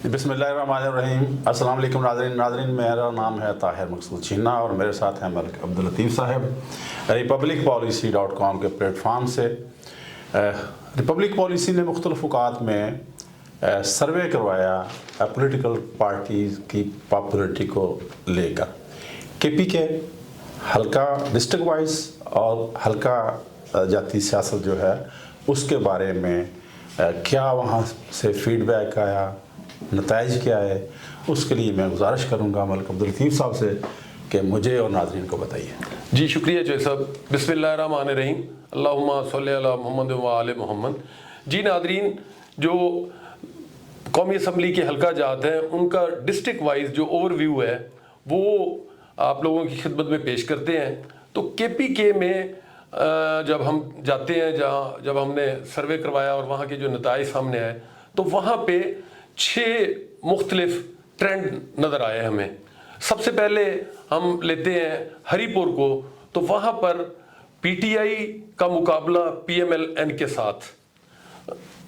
बिस्मिल्लाहिर्रहमानिर्रहीम। अस्सलाम वालेकुम नाज़रीन, मेरा नाम है ताहिर मकसूद छीना और मेरे साथ हैं मलिक अब्दुल लतीफ़ साहब republicpolicy.com के प्लेटफार्म से। रिपब्लिक पॉलिसी ने मुख्तलिफ़ औक़ात में सर्वे करवाया पॉलिटिकल पार्टीज़ की पॉपुलरिटी को लेकर। KP के हल्का डिस्ट्रिक्ट वाइज और हल्का जाती सियासत जो है उसके बारे में क्या वहाँ से फीडबैक आया, नताइज क्या है, उसके लिए मैं गुजारिश करूँगा मलिक अब्दुल लतीफ़ साहब से कि मुझे और नाज़रीन को बताइए। जी शुक्रिया जो साहब। बिस्मिल्लाहिर्रहमानिर्रहीम, अल्लाहुम्मा सल्ली अला मोहम्मद व आले मोहम्मद। जी नाज़रीन, जो कौमी असम्बली के हल्का जात हैं उनका डिस्ट्रिक्ट वाइज जो ओवरव्यू है वो आप लोगों की खिदमत में पेश करते हैं। तो KPK में जब हम जाते हैं, जब हमने सर्वे करवाया और वहाँ के जो नताइज सामने आए तो वहाँ पे 6 मुख्तलिफ ट्रेंड नज़र आए हमें। सबसे पहले हम लेते हैं हरीपुर को, तो वहाँ पर PTI का मुकाबला PMLN के साथ,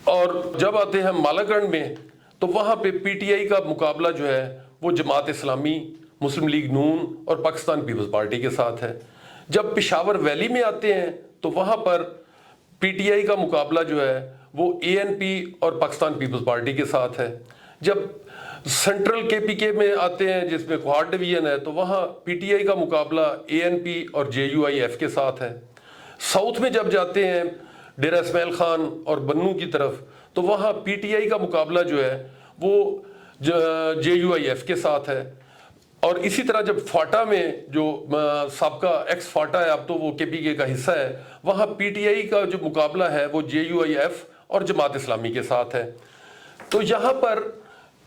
और जब आते हैं मालागढ़ में तो वहाँ पे PTI का मुकाबला जो है वो जमात इस्लामी, मुस्लिम लीग नून और पाकिस्तान पीपल्स पार्टी के साथ है। जब पेशावर वैली में आते हैं तो वहाँ पर PTI का मुकाबला जो है वो ANP और पाकिस्तान पीपल्स पार्टी के साथ है। जब सेंट्रल KPK में आते हैं जिसमें क्वाड डिवीजन है तो वहाँ PTI का मुकाबला ANP और JUIF के साथ है। साउथ में जब जाते हैं डेरा इस्माइल खान और बन्नू की तरफ तो वहाँ PTI का मुकाबला जो है वो JUIF के साथ है। और इसी तरह जब फाटा में जो साबका एक्स फाटा है, अब तो वो KPK का हिस्सा है, वहाँ PTI का जो मुकाबला है वो JUIF और जमात इस्लामी के साथ है। तो यहाँ पर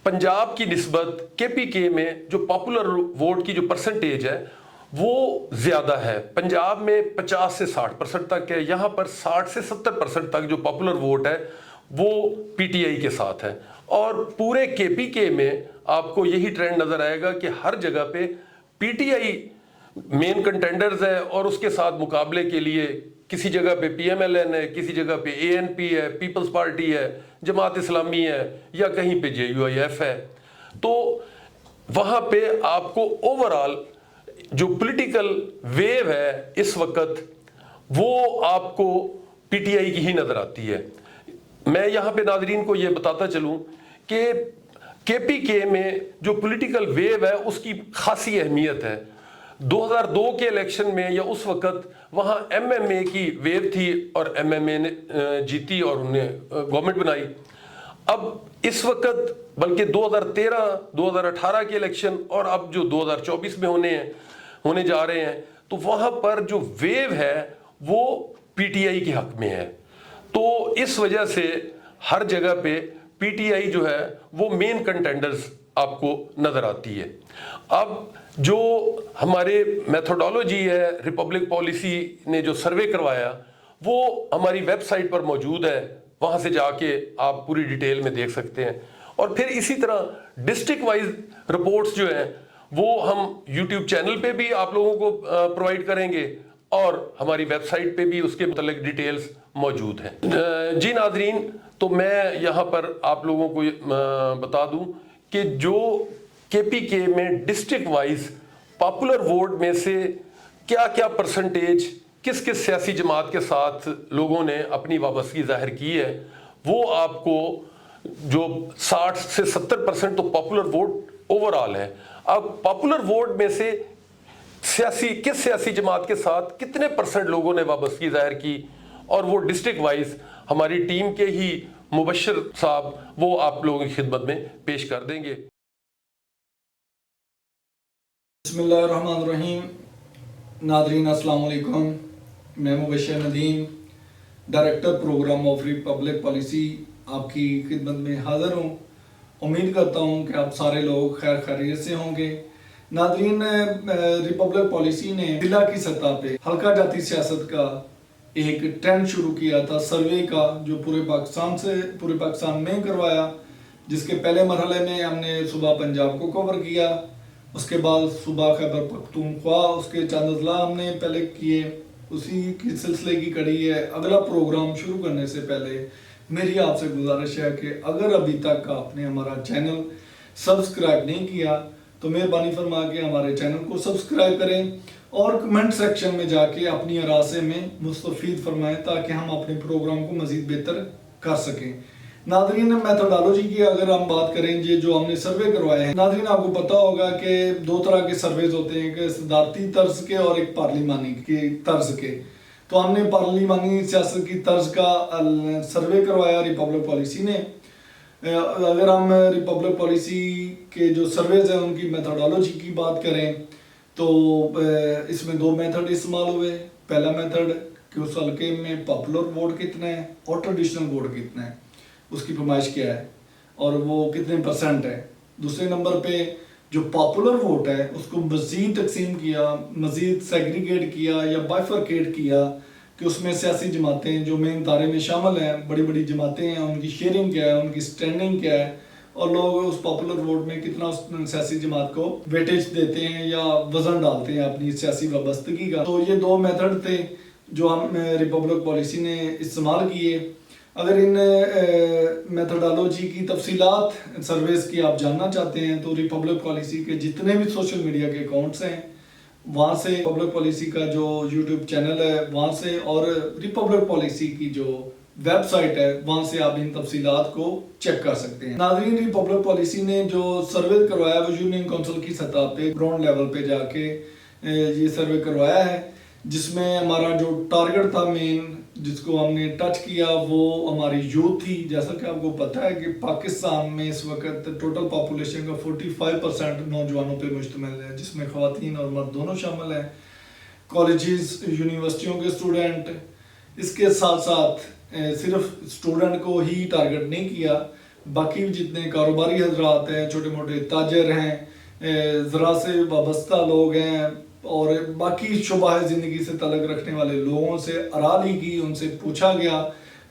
पंजाब की निस्बत KPK में जो पॉपुलर वोट की जो परसेंटेज है वो ज़्यादा है। पंजाब में 50 से 60% तक है, यहाँ पर 60 से 70% तक जो पॉपुलर वोट है वो PTI के साथ है। और पूरे KPK में आपको यही ट्रेंड नज़र आएगा कि हर जगह पे PTI मेन कंटेंडर्स है और उसके साथ मुकाबले के लिए किसी जगह पे PMLN है, किसी जगह पे ANP है, पीपल्स पार्टी है, जमात इस्लामी है या कहीं पे JUIF है। तो वहाँ पे आपको ओवरऑल जो पॉलिटिकल वेव है इस वक्त वो आपको PTI की ही नज़र आती है। मैं यहाँ पे नाज़रीन को ये बताता चलूँ कि KPK में जो पॉलिटिकल वेव है उसकी खासी अहमियत है। 2002 के इलेक्शन में या उस वक्त वहाँ MMA की वेव थी और MMA ने जीती और उन्हें गवर्नमेंट बनाई। अब इस वक्त बल्कि 2013, 2018 के इलेक्शन और अब जो 2024 में होने जा रहे हैं तो वहाँ पर जो वेव है वो PTI के हक में है। तो इस वजह से हर जगह पे PTI जो है वो मेन कंटेंडर्स आपको नज़र आती है। अब जो हमारे मेथोडोलॉजी है, रिपब्लिक पॉलिसी ने जो सर्वे करवाया वो हमारी वेबसाइट पर मौजूद है, वहाँ से जाके आप पूरी डिटेल में देख सकते हैं। और फिर इसी तरह डिस्ट्रिक्ट वाइज रिपोर्ट्स जो हैं वो हम यूट्यूब चैनल पे भी आप लोगों को प्रोवाइड करेंगे और हमारी वेबसाइट पे भी उसके मुतालिक डिटेल्स मौजूद हैं। जी नाज़रीन, तो मैं यहाँ पर आप लोगों को बता दूं कि जो KPK में डिस्ट्रिक्ट वाइज पॉपुलर वोट में से क्या क्या परसेंटेज किस किस सियासी जमात के साथ लोगों ने अपनी वाबस्तगी जाहिर की है वो आपको जो 60 से 70% तो पॉपुलर वोट ओवरऑल है। अब पॉपुलर वोट में से किस सियासी जमात के साथ कितने % लोगों ने वाबस्तगी जाहिर की और वो डिस्ट्रिक्ट वाइज हमारी टीम के ही मुबश्शिर साहब वो आप लोगों की खिदमत में पेश कर देंगे। बिस्मिल्लाहिर्रहमानिर्रहीम। नाज़रीन अस्सलाम वालेकुम, मैं Mubashir Nadeem, director programme of republic policy आपकी खिदमत में हाज़िर हूँ। उम्मीद करता हूँ कि आप सारे लोग खैर खैरियत से होंगे। नाज़रीन, रिपब्लिक पॉलिसी ने जिला की सतह पे हल्का जाती सियासत का एक ट्रेंड शुरू किया था सर्वे का, जो पूरे पाकिस्तान में करवाया, जिसके पहले मरहले में हमने सूबा पंजाब को कवर किया, उसके बाद सूबा खैबर पख्तूनख्वा, उसके चंद अजला हमने पहले किए, उसी की सिलसिले की कड़ी है। अगला प्रोग्राम शुरू करने से पहले میری آپ سے گزارش ہے کہ اگر ابھی تک آپ نے ہمارا چینل سبسکرائب نہیں کیا تو مہربانی فرما کے ہمارے چینل کو سبسکرائب کریں اور کمنٹ سیکشن میں جا کے اپنی آراء میں مستفید فرمائیں تاکہ ہم اپنے پروگرام کو مزید بہتر کر سکیں۔ ناظرین میتھڈالوجی کی اگر ہم بات کریں جو ہم نے سروے کروائے ہیں، ناظرین آپ کو پتہ ہوگا کہ 2 طرح کے سرویز ہوتے ہیں، کہ صدارتی طرز کے اور ایک پارلیمانی کے طرز کے۔ تو ہم نے پارلیمانی سیاست کی طرز کا سروے کروایا ریپبلک پالیسی نے۔ اگر ہم ریپبلک پالیسی کے جو سرویز ہیں ان کی میتھڈالوجی کی بات کریں تو اس میں 2 میتھڈ استعمال ہوئے۔ پہلا میتھڈ کہ اس حلقے میں پاپولر ووٹ کتنا ہے اور ٹریڈیشنل ووٹ کتنا ہے، اس کی پیمائش کیا ہے اور وہ کتنے % ہے۔ دوسرے نمبر پہ جو پاپولر ووٹ ہے اس کو مزید تقسیم کیا، مزید سیگریگیٹ کیا یا بائفرکیٹ کیا کہ اس میں سیاسی جماعتیں جو مین دھارے میں شامل ہیں، بڑی بڑی جماعتیں ہیں، ان کی شیئرنگ کیا ہے، ان کی سٹینڈنگ کیا ہے اور لوگ اس پاپولر ووٹ میں کتنا اس سیاسی جماعت کو ویٹیج دیتے ہیں یا وزن ڈالتے ہیں اپنی سیاسی وابستگی کا۔ تو یہ 2 میتھڈ تھے جو ہم ریپبلک پالیسی نے استعمال کیے۔ اگر ان میتھڈالوجی کی تفصیلات سرویز کی آپ جاننا چاہتے ہیں تو ریپبلک پالیسی کے جتنے بھی سوشل میڈیا کے اکاؤنٹس ہیں وہاں سے، ریپبلک پالیسی کا جو یوٹیوب چینل ہے وہاں سے، اور ریپبلک پالیسی کی جو ویب سائٹ ہے وہاں سے آپ ان تفصیلات کو چیک کر سکتے ہیں۔ ناظرین ریپبلک پالیسی نے جو سروے کروایا وہ یونین کونسل کی سطح پہ گراؤنڈ لیول پہ جا کے یہ سروے کروایا ہے، جس میں ہمارا جو ٹارگٹ تھا مین جس کو ہم نے ٹچ کیا وہ ہماری یوتھ تھی۔ جیسا کہ آپ کو پتہ ہے کہ پاکستان میں اس وقت ٹوٹل پاپولیشن کا 45% نوجوانوں پہ مشتمل ہے، جس میں خواتین اور مرد دونوں شامل ہیں، کالجز یونیورسٹیوں کے اسٹوڈنٹ۔ اس کے ساتھ ساتھ صرف اسٹوڈنٹ کو ہی ٹارگٹ نہیں کیا، باقی جتنے کاروباری حضرات ہیں، چھوٹے موٹے تاجر ہیں، زراعت سے وابستہ لوگ ہیں اور باقی شعبہ زندگی سے تعلق رکھنے والے لوگوں سے آراء لی گئی، ان سے پوچھا گیا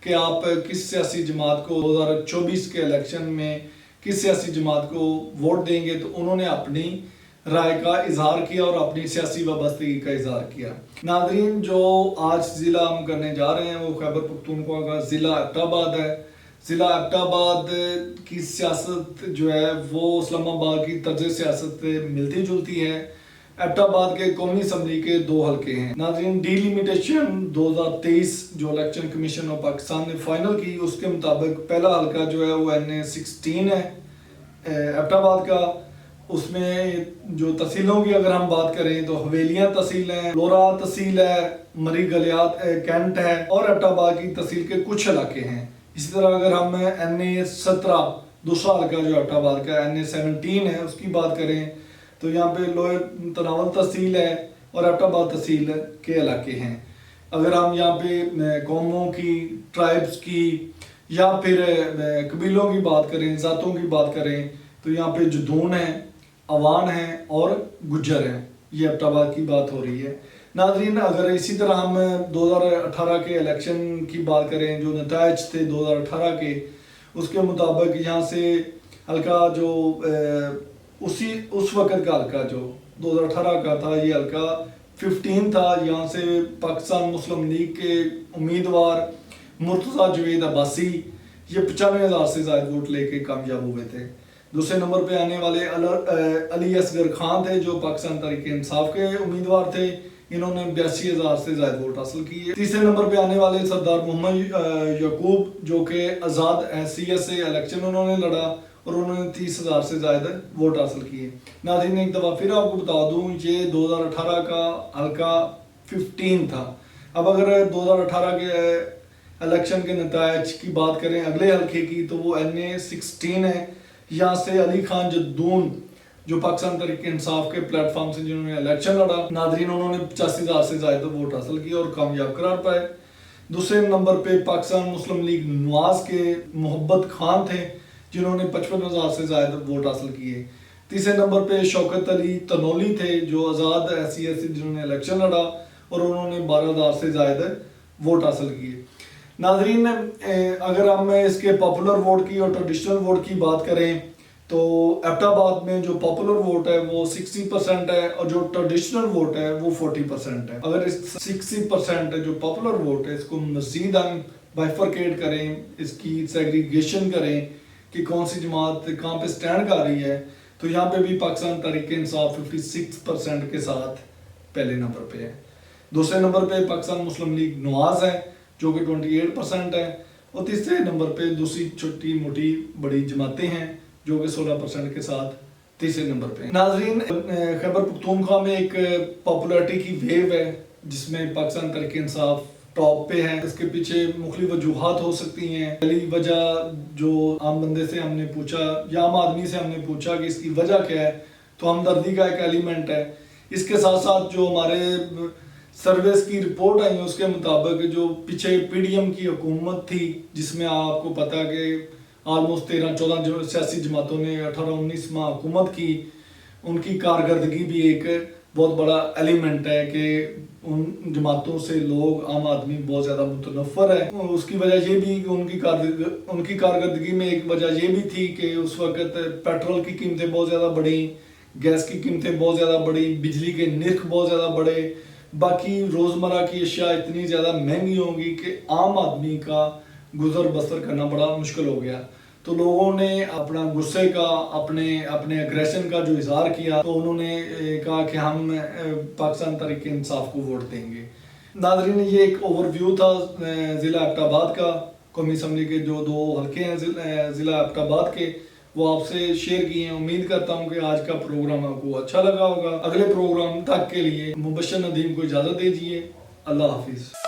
کہ آپ کس سیاسی جماعت کو 2024 کے الیکشن میں کس سیاسی جماعت کو ووٹ دیں گے، تو انہوں نے اپنی رائے کا اظہار کیا اور اپنی سیاسی وابستگی کا اظہار کیا۔ ناظرین جو آج ضلع ہم کرنے جا رہے ہیں وہ خیبر پختونخوا کا ضلع ایبٹ آباد ہے۔ ضلع ایبٹ آباد کی سیاست جو ہے وہ اسلام آباد کی طرز سیاست ملتی جلتی ہے۔ ایبٹ آباد کے قومی اسمبلی کے 2 حلقے ہیں۔ ناظرین ڈی لیمیٹیشن 2023 جو الیکشن کمیشن آف پاکستان نے فائنل کی، اس کے مطابق پہلا حلقہ جو ہے وہ NA16 ہے ایبٹ آباد کا۔ اس میں جو تحصیلوں کی اگر ہم بات کریں تو حویلیاں تحصیل ہیں، لورا تحصیل ہے، مری گلیات کینٹ ہے اور ایبٹ آباد کی تحصیل کے کچھ علاقے ہیں۔ اسی طرح اگر ہم NA17 دوسرا حلقہ جو ایبٹ آباد کا NA17 ہے اس کی بات کریں تو یہاں پہ لوئے تناول تحصیل ہے اور ایبٹ آباد تحصیل کے علاقے ہیں۔ اگر ہم یہاں پہ قوموں کی، ٹرائبز کی یا پھر قبیلوں کی بات کریں، ذاتوں کی بات کریں تو یہاں پہ جدون ہیں، اوان ہیں اور گجر ہیں۔ یہ ایبٹ آباد کی بات ہو رہی ہے۔ ناظرین اگر اسی طرح ہم 2018 کے الیکشن کی بات کریں، جو نتائج تھے 2018 کے، اس کے مطابق یہاں سے حلقہ جو اس وقت کا حلقہ جو 2018 کا تھا، یہ حلقہ 15 تھا۔ یہاں سے پاکستان مسلم لیگ کے امیدوار مرتضیٰ جوید عباسی یہ 95,000 سے زائد ووٹ لے کے کامیاب ہوئے تھے۔ دوسرے نمبر پہ آنے والے علی اصغر خان تھے جو پاکستان تحریک انصاف کے امیدوار تھے، انہوں نے 82,000 سے زائد ووٹ حاصل کیے۔ تیسرے نمبر پہ آنے والے سردار محمد یعقوب جو کہ آزاد حیثیت سے الیکشن انہوں نے لڑا اور انہوں نے 30,000 سے زائد ووٹ حاصل کیے۔ ناظرین ایک دفعہ پھر آپ کو بتا دوں یہ 2018 کا حلقہ 15 تھا۔ اب اگر 2018 کے الیکشن کے نتائج کی بات کریں اگلے حلقے کی تو وہ NA16 ہے۔ یہاں سے علی خان جدون جو پاکستان تحریک انصاف کے پلیٹ فارم سے جنہوں نے الیکشن لڑا، ناظرین انہوں نے 85,000 سے زائد ووٹ حاصل کیے اور کامیاب قرار پائے۔ دوسرے نمبر پہ پاکستان مسلم لیگ نواز کے محبت خان تھے جنہوں نے 55,000 سے زائد ووٹ حاصل کیے۔ تیسرے نمبر پہ شوکت علی تنولی تھے جو آزاد حیثیت سے جنہوں نے الیکشن لڑا اور انہوں نے 12,000 سے زائد ووٹ حاصل کیے۔ ناظرین اگر ہم اس کے پاپولر ووٹ کی اور ٹریڈیشنل ووٹ کی بات کریں तो एबटाबाद में जो पॉपुलर वोट है वो 60% है और जो ट्रेडिशनल वोट है वो 40% है। अगर इस 60% जो पॉपुलर वोट है इसको मज़ीद हम बाइफरकेट करें, इसकी सेग्रीगेशन करें कि कौन सी जमात कहाँ पे स्टैंड कर रही है, तो यहाँ पे भी पाकिस्तान तहरीक-ए-इंसाफ 56% के साथ पहले नंबर पे है। दूसरे नंबर पे पाकिस्तान मुस्लिम लीग नवाज है जो कि 28% है, और तीसरे नंबर पे दूसरी छोटी मोटी बड़ी जमातें हैं जो कि 16% के साथ तीसरे नंबर पे। नाजरीन, खैबर पख्तूनख्वा में एक पॉपुलैरिटी की वेव है जिसमें पाकिस्तान तहरीक-ए-इंसाफ टॉप पे है। इसके पीछे मुख्तलिफ वजूहात हो सकती हैं। पहली वजह जो आम बंदे से हमने पूछा या आम आदमी से हमने पूछा कि इसकी वजह क्या है, तो हमदर्दी का एक एलिमेंट है। इसके साथ साथ जो हमारे सर्विस की रिपोर्ट आई है उसके मुताबिक जो पीछे पीडीएम की हुकूमत थी जिसमें आपको पता है कि ऑलमोस्ट 13-14 जो सियासी जमातों ने 18-19 माह हुकूमत की, उनकी कारकर्दगी भी एक बहुत बड़ा एलिमेंट है कि उन जमातों से लोग आम आदमी बहुत ज़्यादा मुतनफ़र है। उसकी वजह ये भी उनकी कारकर्दगी में एक वजह ये भी थी कि उस वक्त पेट्रोल की कीमतें बहुत ज़्यादा बढ़ी, गैस की कीमतें बहुत ज़्यादा बढ़ी, बिजली के निर्ख बहुत ज़्यादा बढ़े, बाकी रोज़मर्रा की अशिया इतनी ज़्यादा महंगी होंगी कि आम आदमी का गुजर बसर करना बड़ा मुश्किल हो गया। तो लोगों ने अपना गुस्से का, अपने एग्रेशन का जो इजहार किया, तो उन्होंने कहा कि हम पाकिस्तान तहरीक-ए-इंसाफ को वोट देंगे। नाज़रीन, ये एक ओवरव्यू था ज़िला एबटाबाद का। कौमी असम्बली के जो 2 हल्के हैं ज़िला एबटाबाद के, वो आपसे शेयर किए हैं। उम्मीद करता हूँ कि आज का प्रोग्राम आपको अच्छा लगा होगा। अगले प्रोग्राम तक के लिए मुबश्शिर नदीम को इजाज़त दीजिए। अल्लाह हाफिज़।